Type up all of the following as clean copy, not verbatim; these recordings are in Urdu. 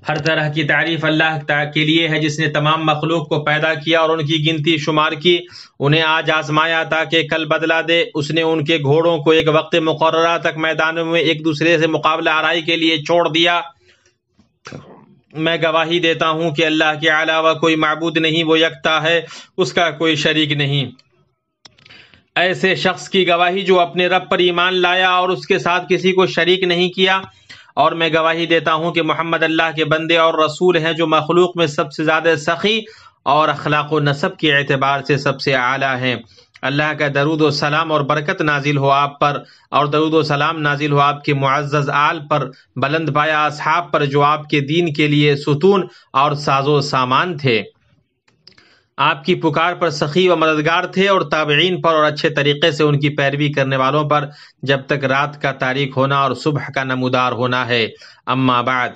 ہر طرح کی تعریف اللہ کے لیے ہے جس نے تمام مخلوق کو پیدا کیا اور ان کی گنتی شمار کی، انہیں آج آزمایا تاکہ کل بدلہ دے۔ اس نے ان کے گھوڑوں کو ایک وقت مقررہ تک میدانوں میں ایک دوسرے سے مقابلہ آرائی کے لیے چھوڑ دیا۔ میں گواہی دیتا ہوں کہ اللہ کے علاوہ کوئی معبود نہیں، وہ یکتا ہے، اس کا کوئی شریک نہیں۔ ایسے شخص کی گواہی جو اپنے رب پر ایمان لایا اور اس کے ساتھ کسی کو شریک نہیں کیا، اور میں گواہی دیتا ہوں کہ محمد اللہ کے بندے اور رسول ہیں جو مخلوق میں سب سے زیادہ سخی اور اخلاق و نسب کے اعتبار سے سب سے اعلیٰ ہیں۔ اللہ کا درود و سلام اور برکت نازل ہو آپ پر، اور درود و سلام نازل ہو آپ کے معزز آل پر، بلند پایا اصحاب پر جو آپ کے دین کے لیے ستون اور ساز و سامان تھے، آپ کی پکار پر سخی و مددگار تھے، اور تابعین پر اور اچھے طریقے سے ان کی پیروی کرنے والوں پر جب تک رات کا تاریک ہونا اور صبح کا نمودار ہونا ہے۔ اما بعد،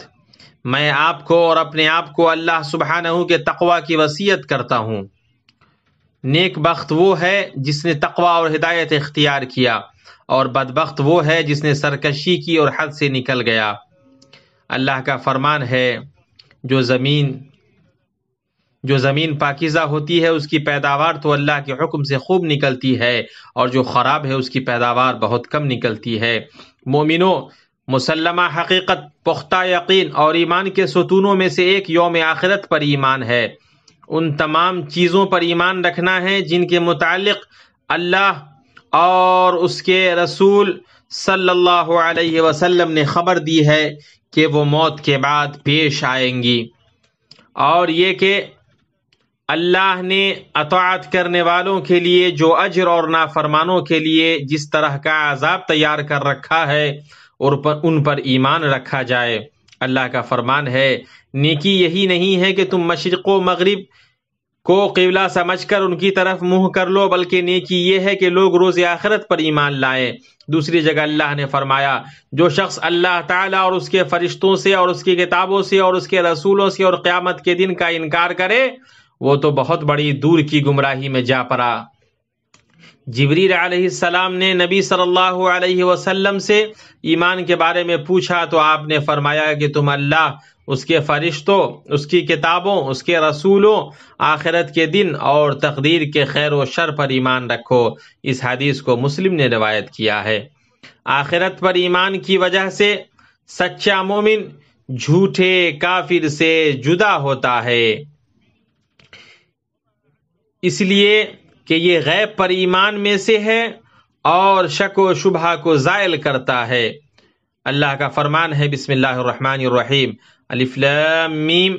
میں آپ کو اور اپنے آپ کو اللہ سبحانہ کے تقوی کی وصیت کرتا ہوں۔ نیک بخت وہ ہے جس نے تقوی اور ہدایت اختیار کیا، اور بدبخت وہ ہے جس نے سرکشی کی اور حد سے نکل گیا۔ اللہ کا فرمان ہے، جو زمین پاکیزہ ہوتی ہے اس کی پیداوار تو اللہ کے حکم سے خوب نکلتی ہے، اور جو خراب ہے اس کی پیداوار بہت کم نکلتی ہے۔ مومنوں، مسلمہ حقیقت، پختہ یقین اور ایمان کے ستونوں میں سے ایک یوم آخرت پر ایمان ہے۔ ان تمام چیزوں پر ایمان رکھنا ہے جن کے متعلق اللہ اور اس کے رسول صلی اللہ علیہ وسلم نے خبر دی ہے کہ وہ موت کے بعد پیش آئیں گی، اور یہ کہ اللہ نے اطاعت کرنے والوں کے لیے جو اجر اور نافرمانوں کے لیے جس طرح کا عذاب تیار کر رکھا ہے اور ان پر ایمان رکھا جائے۔ اللہ کا فرمان ہے، نیکی یہی نہیں ہے کہ تم مشرق و مغرب کو قبلہ سمجھ کر ان کی طرف منہ کر لو، بلکہ نیکی یہ ہے کہ لوگ روز آخرت پر ایمان لائیں۔ دوسری جگہ اللہ نے فرمایا، جو شخص اللہ تعالیٰ اور اس کے فرشتوں سے اور اس کی کتابوں سے اور اس کے رسولوں سے اور قیامت کے دن کا انکار کرے، وہ تو بہت بڑی دور کی گمراہی میں جا پڑا۔ جبریل علیہ السلام نے نبی صلی اللہ علیہ وسلم سے ایمان کے بارے میں پوچھا تو آپ نے فرمایا کہ تم اللہ، اس کے فرشتوں، اس کی کتابوں، اس کے رسولوں، آخرت کے دن اور تقدیر کے خیر و شر پر ایمان رکھو۔ اس حدیث کو مسلم نے روایت کیا ہے۔ آخرت پر ایمان کی وجہ سے سچا مومن جھوٹے کافر سے جدا ہوتا ہے، اس لیے کہ یہ غیب پر ایمان میں سے ہے اور شک و شبہ کو زائل کرتا ہے۔ اللہ کا فرمان ہے، بسم اللہ الرحمن الرحیم، الف لام میم،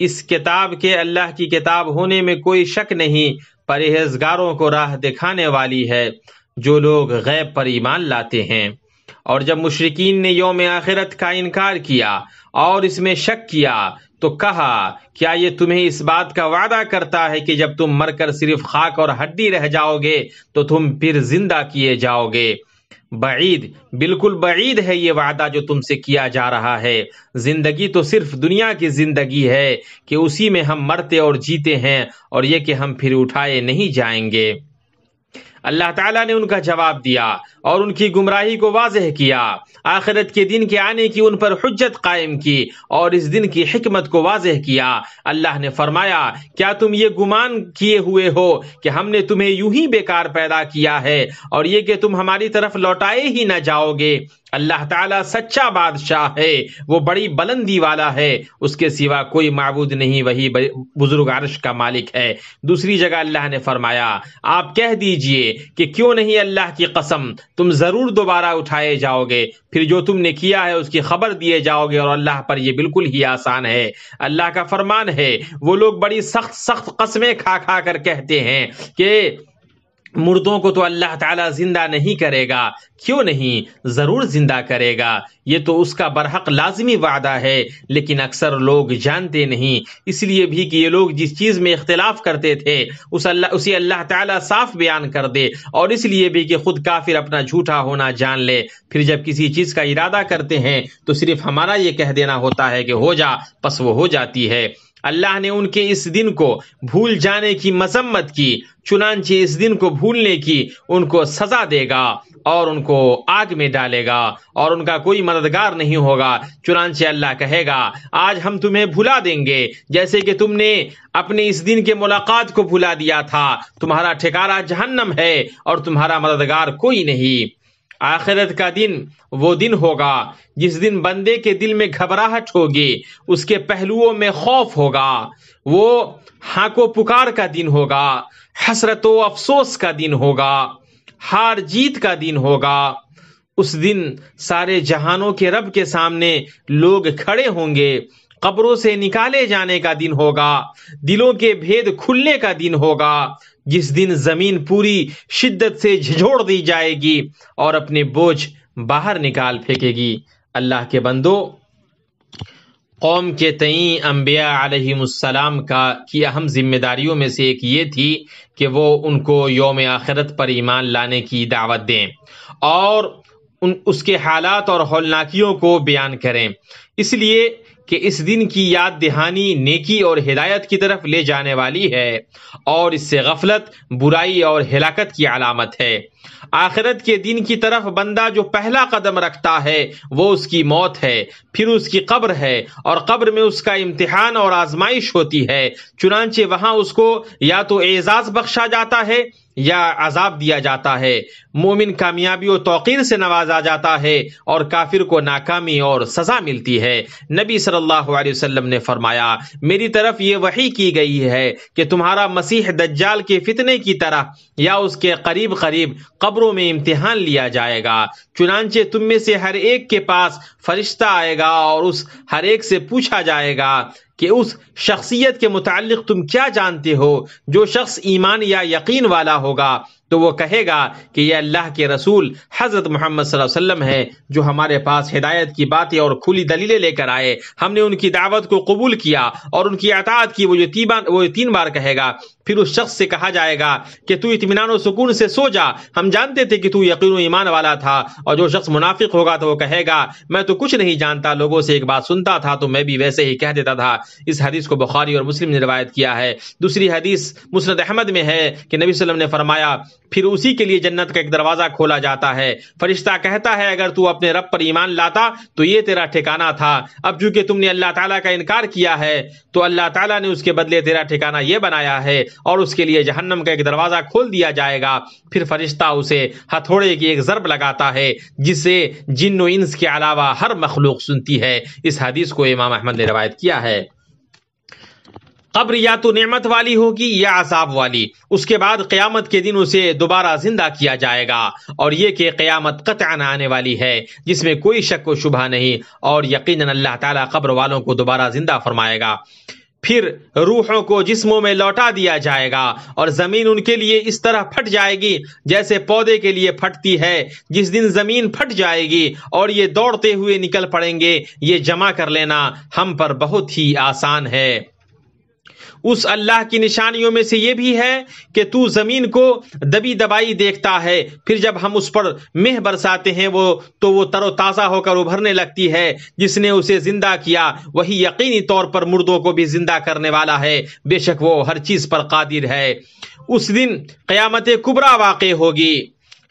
اس کتاب کے اللہ کی کتاب ہونے میں کوئی شک نہیں، پرہیزگاروں کو راہ دکھانے والی ہے جو لوگ غیب پر ایمان لاتے ہیں۔ اور جب مشرکین نے یوم آخرت کا انکار کیا اور اس میں شک کیا تو کہا، کیا یہ تمہیں اس بات کا وعدہ کرتا ہے کہ جب تم مر کر صرف خاک اور ہڈی رہ جاؤ گے تو تم پھر زندہ کیے جاؤ گے؟ بعید، بالکل بعید ہے یہ وعدہ جو تم سے کیا جا رہا ہے۔ زندگی تو صرف دنیا کی زندگی ہے کہ اسی میں ہم مرتے اور جیتے ہیں، اور یہ کہ ہم پھر اٹھائے نہیں جائیں گے۔ اللہ تعالیٰ نے ان کا جواب دیا اور ان کی گمراہی کو واضح کیا، آخرت کے دن کے آنے کی ان پر حجت قائم کی اور اس دن کی حکمت کو واضح کیا۔ اللہ نے فرمایا، کیا تم یہ گمان کیے ہوئے ہو کہ ہم نے تمہیں یوں ہی بیکار پیدا کیا ہے اور یہ کہ تم ہماری طرف لوٹائے ہی نہ جاؤ گے؟ اللہ تعالیٰ سچا بادشاہ ہے، وہ بڑی بلندی والا ہے، اس کے سوا کوئی معبود نہیں، وہی بزرگ عرش کا مالک ہے۔ دوسری جگہ اللہ نے فرمایا، آپ کہہ دیجئے کہ کیوں نہیں اللہ کی قسم، تم ضرور دوبارہ اٹھائے جاؤ گے، پھر جو تم نے کیا ہے اس کی خبر دیے جاؤ گے، اور اللہ پر یہ بالکل ہی آسان ہے۔ اللہ کا فرمان ہے، وہ لوگ بڑی سخت سخت قسمیں کھا کھا کر کہتے ہیں کہ مردوں کو تو اللہ تعالیٰ زندہ نہیں کرے گا۔ کیوں نہیں، ضرور زندہ کرے گا، یہ تو اس کا برحق لازمی وعدہ ہے، لیکن اکثر لوگ جانتے نہیں، اس لیے بھی کہ یہ لوگ جس چیز میں اختلاف کرتے تھے اسے اللہ تعالیٰ صاف بیان کر دے، اور اس لیے بھی کہ خود کافر اپنا جھوٹا ہونا جان لے، پھر جب کسی چیز کا ارادہ کرتے ہیں تو صرف ہمارا یہ کہہ دینا ہوتا ہے کہ ہو جا، پس وہ ہو جاتی ہے۔ اللہ نے ان کے اس دن کو بھول جانے کی مذمت کی، چنانچہ اس دن کو بھولنے کی ان کو سزا دے گا، اور ان کو آگ میں ڈالے گا اور ان کا کوئی مددگار نہیں ہوگا۔ چنانچہ اللہ کہے گا آج ہم تمہیں بھلا دیں گے جیسے کہ تم نے اپنے اس دن کے ملاقات کو بھلا دیا تھا۔ تمہارا ٹھکانہ جہنم ہے اور تمہارا مددگار کوئی نہیں۔ آخرت کا دن وہ دن ہوگا جس دن بندے کے دل میں گھبراہٹ ہوگی، اس کے پہلوؤں میں خوف ہوگا، وہ ہاں کو پکار کا دن ہوگا، حسرت و افسوس کا دن ہوگا، ہار جیت کا دن ہوگا۔ اس دن سارے جہانوں کے رب کے سامنے لوگ کھڑے ہوں گے، قبروں سے نکالے جانے کا دن ہوگا، دلوں کے بھید کھلنے کا دن ہوگا، جس دن زمین پوری شدت سے جھنجھوڑ دی جائے گی اور اپنے بوجھ باہر نکال پھینکے گی۔ اللہ کے بندو، قوم کے تئیں انبیاء علیہم السلام کی اہم ذمہ داریوں میں سے ایک یہ تھی کہ وہ ان کو یوم آخرت پر ایمان لانے کی دعوت دیں اور اس کے حالات اور ہولناکیوں کو بیان کریں، اس لیے کہ اس دن کی یاد دہانی نیکی اور ہدایت کی طرف لے جانے والی ہے اور اس سے غفلت برائی اور ہلاکت کی علامت ہے۔ آخرت کے دن کی طرف بندہ جو پہلا قدم رکھتا ہے وہ اس کی موت ہے، پھر اس کی قبر ہے اور قبر میں اس کا امتحان اور آزمائش ہوتی ہے۔ چنانچہ وہاں اس کو یا تو اعزاز بخشا جاتا ہے یا عذاب دیا جاتا ہے، مومن کامیابی و توقیر سے نوازا جاتا ہے اور کافر کو ناکامی اور سزا ملتی ہے۔ نبی صلی اللہ علیہ وسلم نے فرمایا میری طرف یہ وحی کی گئی ہے کہ تمہارا مسیح دجال کے فتنے کی طرح یا اس کے قریب قریب قبروں میں امتحان لیا جائے گا، چنانچہ تم میں سے ہر ایک کے پاس فرشتہ آئے گا اور اس ہر ایک سے پوچھا جائے گا کہ اس شخصیت کے متعلق تم کیا جانتے ہو۔ جو شخص ایمان یا یقین والا ہوگا تو وہ کہے گا کہ یہ اللہ کے رسول حضرت محمد صلی اللہ علیہ وسلم ہے جو ہمارے پاس ہدایت کی باتیں اور کھلی دلیلیں لے کر آئے، ہم نے ان کی دعوت کو قبول کیا اور ان کی اطاعت کی۔ وہ 3 بار کہے گا۔ پھر اس شخص سے کہا جائے گا کہ تو اطمینان و سکون سے سو جا، ہم جانتے تھے کہ تو یقین و ایمان والا تھا۔ اور جو شخص منافق ہوگا تو وہ کہے گا میں تو کچھ نہیں جانتا، لوگوں سے ایک بات سنتا تھا تو میں بھی ویسے ہی کہہ دیتا تھا۔ اس حدیث کو بخاری اور مسلم نے روایت کیا ہے۔ دوسری حدیث مسند احمد میں ہے کہ نبی صلی اللہ علیہ وسلم نے فرمایا پھر اسی کے لیے جنت کا ایک دروازہ کھولا جاتا ہے، فرشتہ کہتا ہے اگر تو اپنے رب پر ایمان لاتا تو یہ تیرا ٹھکانہ تھا، اب چونکہ تم نے اللہ تعالیٰ کا انکار کیا ہے تو اللہ تعالیٰ نے اس کے بدلے تیرا ٹھکانہ یہ بنایا ہے اور اس کے لیے جہنم کا ایک دروازہ کھول دیا جائے گا۔ پھر فرشتہ اسے ہتھوڑے کی ایک ضرب لگاتا ہے جسے جن و انس کے علاوہ ہر مخلوق سنتی ہے۔ اس حدیث کو امام احمد نے روایت کیا ہے۔ قبر یا تو نعمت والی ہوگی یا عذاب والی، اس کے بعد قیامت کے دن اسے دوبارہ زندہ کیا جائے گا، اور یہ کہ قیامت قطعاً آنے والی ہے جس میں کوئی شک و شبہ نہیں، اور یقیناً اللہ تعالیٰ قبر والوں کو دوبارہ زندہ فرمائے گا۔ پھر روحوں کو جسموں میں لوٹا دیا جائے گا اور زمین ان کے لیے اس طرح پھٹ جائے گی جیسے پودے کے لیے پھٹتی ہے۔ جس دن زمین پھٹ جائے گی اور یہ دوڑتے ہوئے نکل پڑیں گے، یہ جمع کر لینا ہم پر بہت ہی آسان ہے۔ اس اللہ کی نشانیوں میں سے یہ بھی ہے کہ تو زمین کو دبی دبائی دیکھتا ہے، پھر جب ہم اس پر مہ برساتے ہیں تو وہ تر و تازہ ہو کر ابھرنے لگتی ہے۔ جس نے اسے زندہ کیا وہی یقینی طور پر مردوں کو بھی زندہ کرنے والا ہے، بے شک وہ ہر چیز پر قادر ہے۔ اس دن قیامت کبریٰ واقع ہوگی،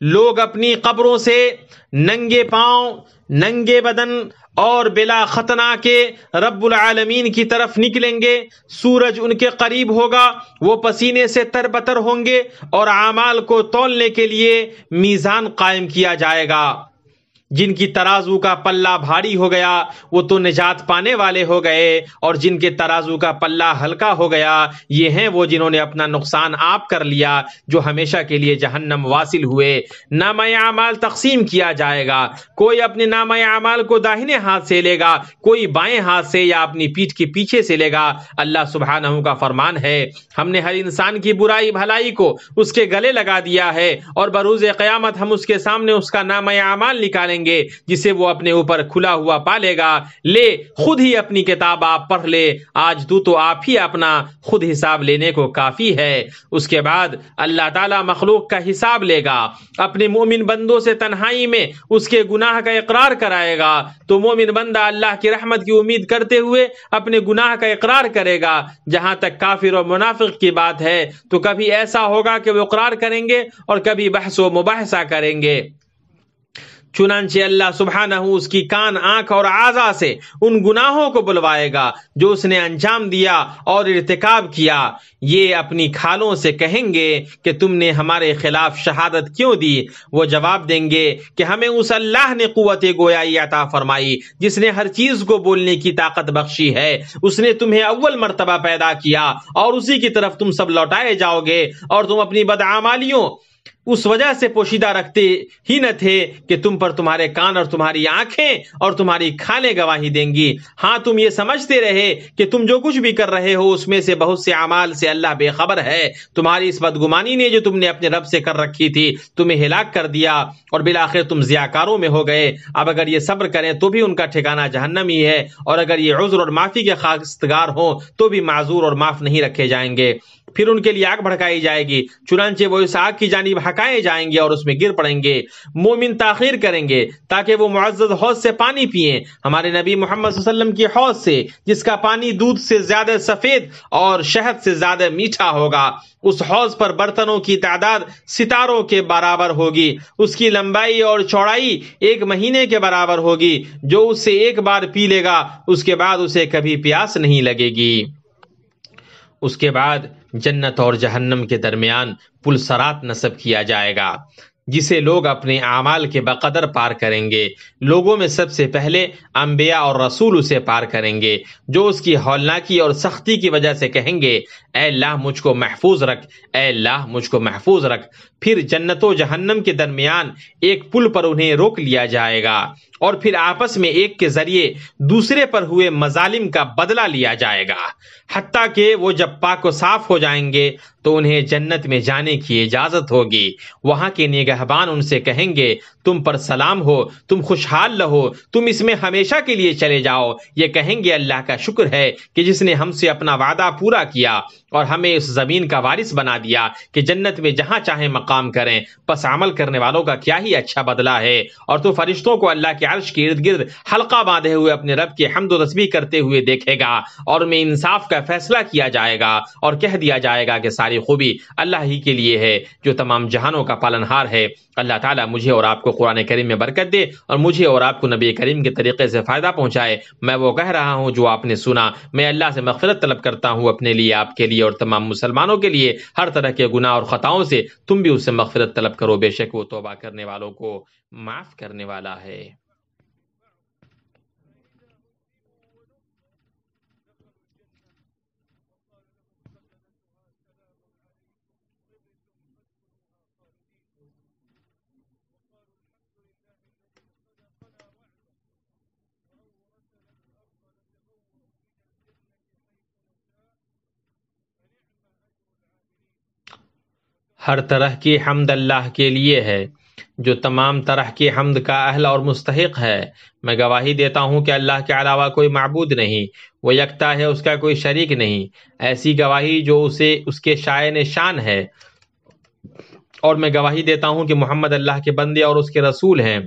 لوگ اپنی قبروں سے ننگے پاؤں، ننگے بدن اور بلا ختنہ کے رب العالمین کی طرف نکلیں گے۔ سورج ان کے قریب ہوگا، وہ پسینے سے تر بتر ہوں گے اور اعمال کو تولنے کے لیے میزان قائم کیا جائے گا۔ جن کی ترازو کا پلہ بھاری ہو گیا وہ تو نجات پانے والے ہو گئے، اور جن کے ترازو کا پلہ ہلکا ہو گیا یہ ہیں وہ جنہوں نے اپنا نقصان آپ کر لیا، جو ہمیشہ کے لیے جہنم واصل ہوئے۔ نامہ اعمال تقسیم کیا جائے گا، کوئی اپنے نامہ اعمال کو داہنے ہاتھ سے لے گا، کوئی بائیں ہاتھ سے یا اپنی پیٹھ کے پیچھے سے لے گا۔ اللہ سبحانہ کا فرمان ہے ہم نے ہر انسان کی برائی بھلائی کو اس کے گلے لگا دیا ہے، اور بروز قیامت ہم اس کے سامنے اس کا نامہ اعمال نکالیں گے جسے وہ اپنے اوپر کھلا ہوا پالے گا۔ لے خود ہی اپنی کتاب آپ پڑھ لے، آج تو آپ ہی اپنا خود حساب لینے کو کافی ہے۔ اس کے بعد اللہ تعالیٰ مخلوق کا حساب لے گا، اپنے مومن بندوں سے تنہائی میں اس کے گناہ کا اقرار کرائے گا، تو مومن بندہ اللہ کی رحمت کی امید کرتے ہوئے اپنے گناہ کا اقرار کرے گا۔ جہاں تک کافر اور منافق کی بات ہے تو کبھی ایسا ہوگا کہ وہ اقرار کریں گے اور کبھی بحث و مباحثہ کریں گے۔ چنانچہ اللہ سبحانہ اس کی کان آنکھ اور اعضاء سے ان گناہوں کو بلوائے گا جو اس نے انجام دیا اور ارتکاب کیا۔ یہ اپنی کھالوں سے کہیں گے کہ تم نے ہمارے خلاف شہادت کیوں دی؟ وہ جواب دیں گے کہ ہمیں اس اللہ نے قوت گویائی عطا فرمائی جس نے ہر چیز کو بولنے کی طاقت بخشی ہے۔ اس نے تمہیں اول مرتبہ پیدا کیا اور اسی کی طرف تم سب لوٹائے جاؤ گے، اور تم اپنی بدعمالیوں اس وجہ سے پوشیدہ رکھتے ہی نہ تھے کہ تم پر تمہارے کان اور تمہاری آنکھیں اور تمہاری کھالیں گواہی دیں گی۔ ہاں تم یہ سمجھتے رہے کہ تم جو کچھ بھی کر رہے ہو اس میں سے بہت سے اعمال سے اللہ بے خبر ہے۔ تمہاری اس بدگمانی نے جو تم نے اپنے رب سے کر رکھی تھی تمہیں ہلاک کر دیا، اور بالآخر تم ضیاکاروں میں ہو گئے۔ اب اگر یہ صبر کریں تو بھی ان کا ٹھکانہ جہنم ہی ہے، اور اگر یہ عذر اور معافی کے خواستگار ہوں تو بھی معذور اور معاف نہیں رکھے جائیں گے۔ پھر ان کے لیے آگ بھڑکائی جائے گی، چنانچہ وہ اس آگ کی جانب ہکائے جائیں گے اور اس میں گر پڑیں گے۔ مومن تاخیر کریں گے تاکہ وہ معزز حوض سے پانی پئیں، ہمارے نبی محمد صلی اللہ علیہ وسلم کی حوض سے، جس کا پانی دودھ سے زیادہ سفید اور شہد سے زیادہ میٹھا ہوگا۔ اس حوض پر برتنوں کی تعداد ستاروں کے برابر ہوگی، اس کی لمبائی اور چوڑائی 1 مہینے کے برابر ہوگی۔ جو اس سے ایک بار پی لے گا اس کے بعد اسے کبھی پیاس نہیں لگے گی۔ اس کے بعد جنت اور جہنم کے درمیان پل صراط نصب کیا جائے گا، جسے لوگ اپنے اعمال کے بقدر پار کریں گے۔ لوگوں میں سب سے پہلے انبیاء اور رسول اسے پار کریں گے، جو اس کی ہولناکی اور سختی کی وجہ سے کہیں گے اے اللہ مجھ کو محفوظ رکھ، اے اللہ مجھ کو محفوظ رکھ۔ پھر جنت و جہنم کے درمیان ایک پل پر انہیں روک لیا جائے گا، اور پھر آپس میں ایک کے ذریعے دوسرے پر ہوئے مظالم کا بدلہ لیا جائے گا، حتیٰ کہ وہ جب پاک و صاف ہو جائیں گے تو انہیں جنت میں جانے کی اجازت ہوگی۔ وہاں کے نگہبان ان سے کہیں گے تم پر سلام ہو، تم خوشحال رہو، تم اس میں ہمیشہ کے لیے چلے جاؤ۔ یہ کہیں گے اللہ کا شکر ہے کہ جس نے ہم سے اپنا وعدہ پورا کیا اور ہمیں اس زمین کا وارث بنا دیا کہ جنت میں جہاں چاہیں مقام کریں، پس عمل کرنے والوں کا کیا ہی اچھا بدلہ ہے۔ اور تو فرشتوں کو اللہ کے عرش کے ارد گرد حلقہ باندھے ہوئے اپنے رب کی حمد و تسبیح کرتے ہوئے دیکھے گا، اور میں انصاف کا فیصلہ کیا جائے گا اور کہہ دیا جائے گا کہ ساری خوبی اللہ ہی کے لیے ہے جو تمام جہانوں کا پالنہار ہے۔ اللہ تعالیٰ مجھے اور آپ کو قرآن کریم میں برکت دے، اور مجھے اور آپ کو نبی کریم کے طریقے سے فائدہ پہنچائے۔ میں وہ کہہ رہا ہوں جو آپ نے سنا۔ میں اللہ سے مغفرت طلب کرتا ہوں اپنے لیے، آپ کے لیے اور تمام مسلمانوں کے لیے، ہر طرح کے گناہ اور خطاؤں سے۔ تم بھی اس سے مغفرت طلب کرو، بے شک وہ توبہ کرنے والوں کو معاف کرنے والا ہے۔ ہر طرح کی حمد اللہ کے لیے ہے جو تمام طرح کی حمد کا اہل اور مستحق ہے۔ میں گواہی دیتا ہوں کہ اللہ کے علاوہ کوئی معبود نہیں، وہ یکتا ہے، اس کا کوئی شریک نہیں۔ ایسی گواہی جو اسے اس کے شائن شان ہے، اور میں گواہی دیتا ہوں کہ محمد اللہ کے بندے اور اس کے رسول ہیں۔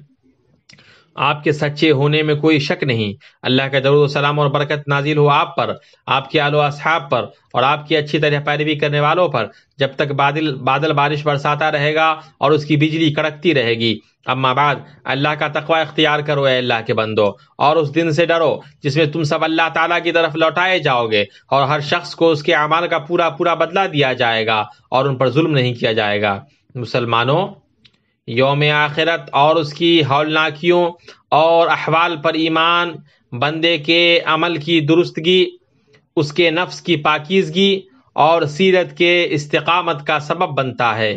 آپ کے سچے ہونے میں کوئی شک نہیں۔ اللہ کا درود و سلام اور برکت نازل ہو آپ پر، آپ کے آل و اصحاب پر، اور آپ کی اچھی طرح پیروی کرنے والوں پر، جب تک بادل بارش برساتا رہے گا اور اس کی بجلی کڑکتی رہے گی۔ اما بعد، اللہ کا تقوی اختیار کرو اے اللہ کے بندو، اور اس دن سے ڈرو جس میں تم سب اللہ تعالیٰ کی طرف لوٹائے جاؤ گے، اور ہر شخص کو اس کے اعمال کا پورا پورا بدلہ دیا جائے گا، اور ان پر ظلم نہیں کیا جائے گا۔ مسلمانوں، یوم آخرت اور اس کی ہولناکیوں اور احوال پر ایمان بندے کے عمل کی درستگی، اس کے نفس کی پاکیزگی اور سیرت کے استقامت کا سبب بنتا ہے۔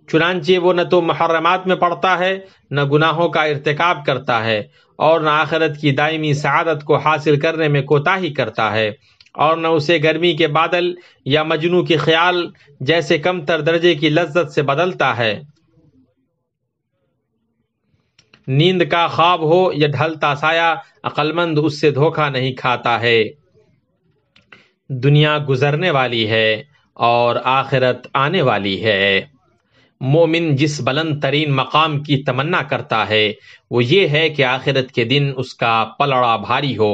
چنانچہ وہ نہ تو محرمات میں پڑتا ہے، نہ گناہوں کا ارتکاب کرتا ہے، اور نہ آخرت کی دائمی سعادت کو حاصل کرنے میں کوتاہی کرتا ہے، اور نہ اسے گرمی کے بادل یا مجنوں کے خیال جیسے کم تر درجے کی لذت سے بدلتا ہے۔ نیند کا خواب ہو یا ڈھلتا سایہ، عقل مند اس سے دھوکہ نہیں کھاتا ہے۔ دنیا گزرنے والی ہے اور آخرت آنے والی ہے۔ مومن جس بلند ترین مقام کی تمنا کرتا ہے وہ یہ ہے کہ آخرت کے دن اس کا پلڑا بھاری ہو،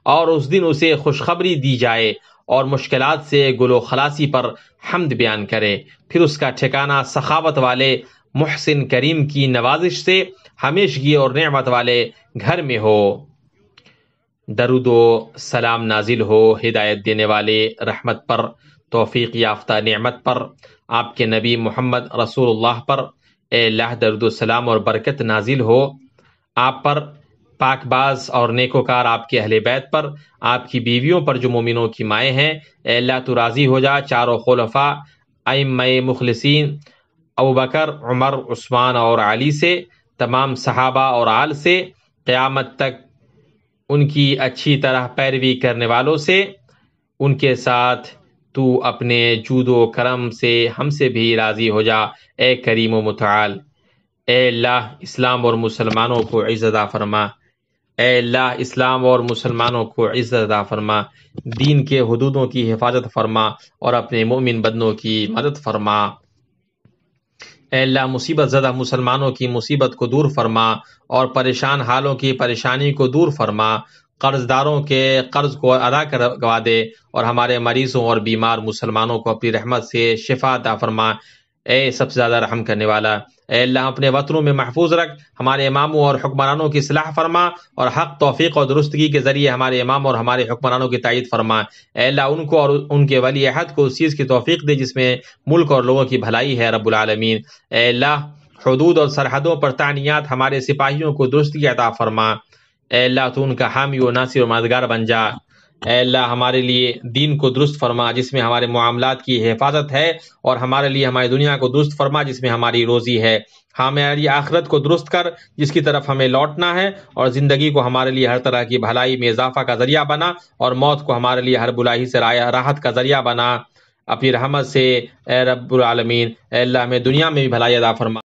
اور اس دن اسے خوشخبری دی جائے اور مشکلات سے گل و خلاصی پر حمد بیان کرے۔ پھر اس کا ٹھکانہ سخاوت والے محسن کریم کی نوازش سے ہمیشگی اور نعمت والے گھر میں ہو۔ درود و سلام نازل ہو ہدایت دینے والے رحمت پر، توفیق یافتہ نعمت پر، آپ کے نبی محمد رسول اللہ پر۔ اے اللہ درود و سلام اور برکت نازل ہو آپ پر، پاک باز اور نیکوکار آپ کے اہل بیت پر، آپ کی بیویوں پر جو مومنوں کی مائیں ہیں۔ اے اللہ تو راضی ہو جا چاروں خلفاء ائمہ مخلصین ابو بکر، عمر، عثمان اور علی سے، تمام صحابہ اور آل سے، قیامت تک ان کی اچھی طرح پیروی کرنے والوں سے۔ ان کے ساتھ تو اپنے جود و کرم سے ہم سے بھی راضی ہو جا اے کریم و متعال۔ اے اللہ اسلام اور مسلمانوں کو عزت عطا فرما۔ اے اللہ اسلام اور مسلمانوں کو عزت عطا فرما، دین کے حدودوں کی حفاظت فرما اور اپنے مومن بندوں کی مدد فرما۔ اے اللہ مصیبت زدہ مسلمانوں کی مصیبت کو دور فرما اور پریشان حالوں کی پریشانی کو دور فرما، قرض داروں کے قرض کو ادا کروا دے اور ہمارے مریضوں اور بیمار مسلمانوں کو اپنی رحمت سے شفا عطا فرما۔ اے سب سے زیادہ رحم کرنے والا، اے اللہ اپنے وطنوں میں محفوظ رکھ، ہمارے اماموں اور حکمرانوں کی اصلاح فرما اور حق توفیق اور درستگی کے ذریعے ہمارے امام اور ہمارے حکمرانوں کی تائید فرما۔ اے اللہ ان کو اور ان کے ولی عہد کو اس چیز کی توفیق دے جس میں ملک اور لوگوں کی بھلائی ہے رب العالمین۔ اے اللہ حدود اور سرحدوں پر تعینات ہمارے سپاہیوں کو درستگی عطا فرما۔ اے اللہ تو ان کا حامی و ناصر و مددگار بن جا۔ اے اللہ ہمارے لیے دین کو درست فرما جس میں ہمارے معاملات کی حفاظت ہے، اور ہمارے لیے ہماری دنیا کو درست فرما جس میں ہماری روزی ہے۔ ہماری آخرت کو درست کر جس کی طرف ہمیں لوٹنا ہے، اور زندگی کو ہمارے لیے ہر طرح کی بھلائی میں اضافہ کا ذریعہ بنا، اور موت کو ہمارے لیے ہر بلائی سے راحت کا ذریعہ بنا اپنی رحمت سے اے رب العالمین۔ اے اللہ ہمیں دنیا میں بھی بھلائی عطا فرما۔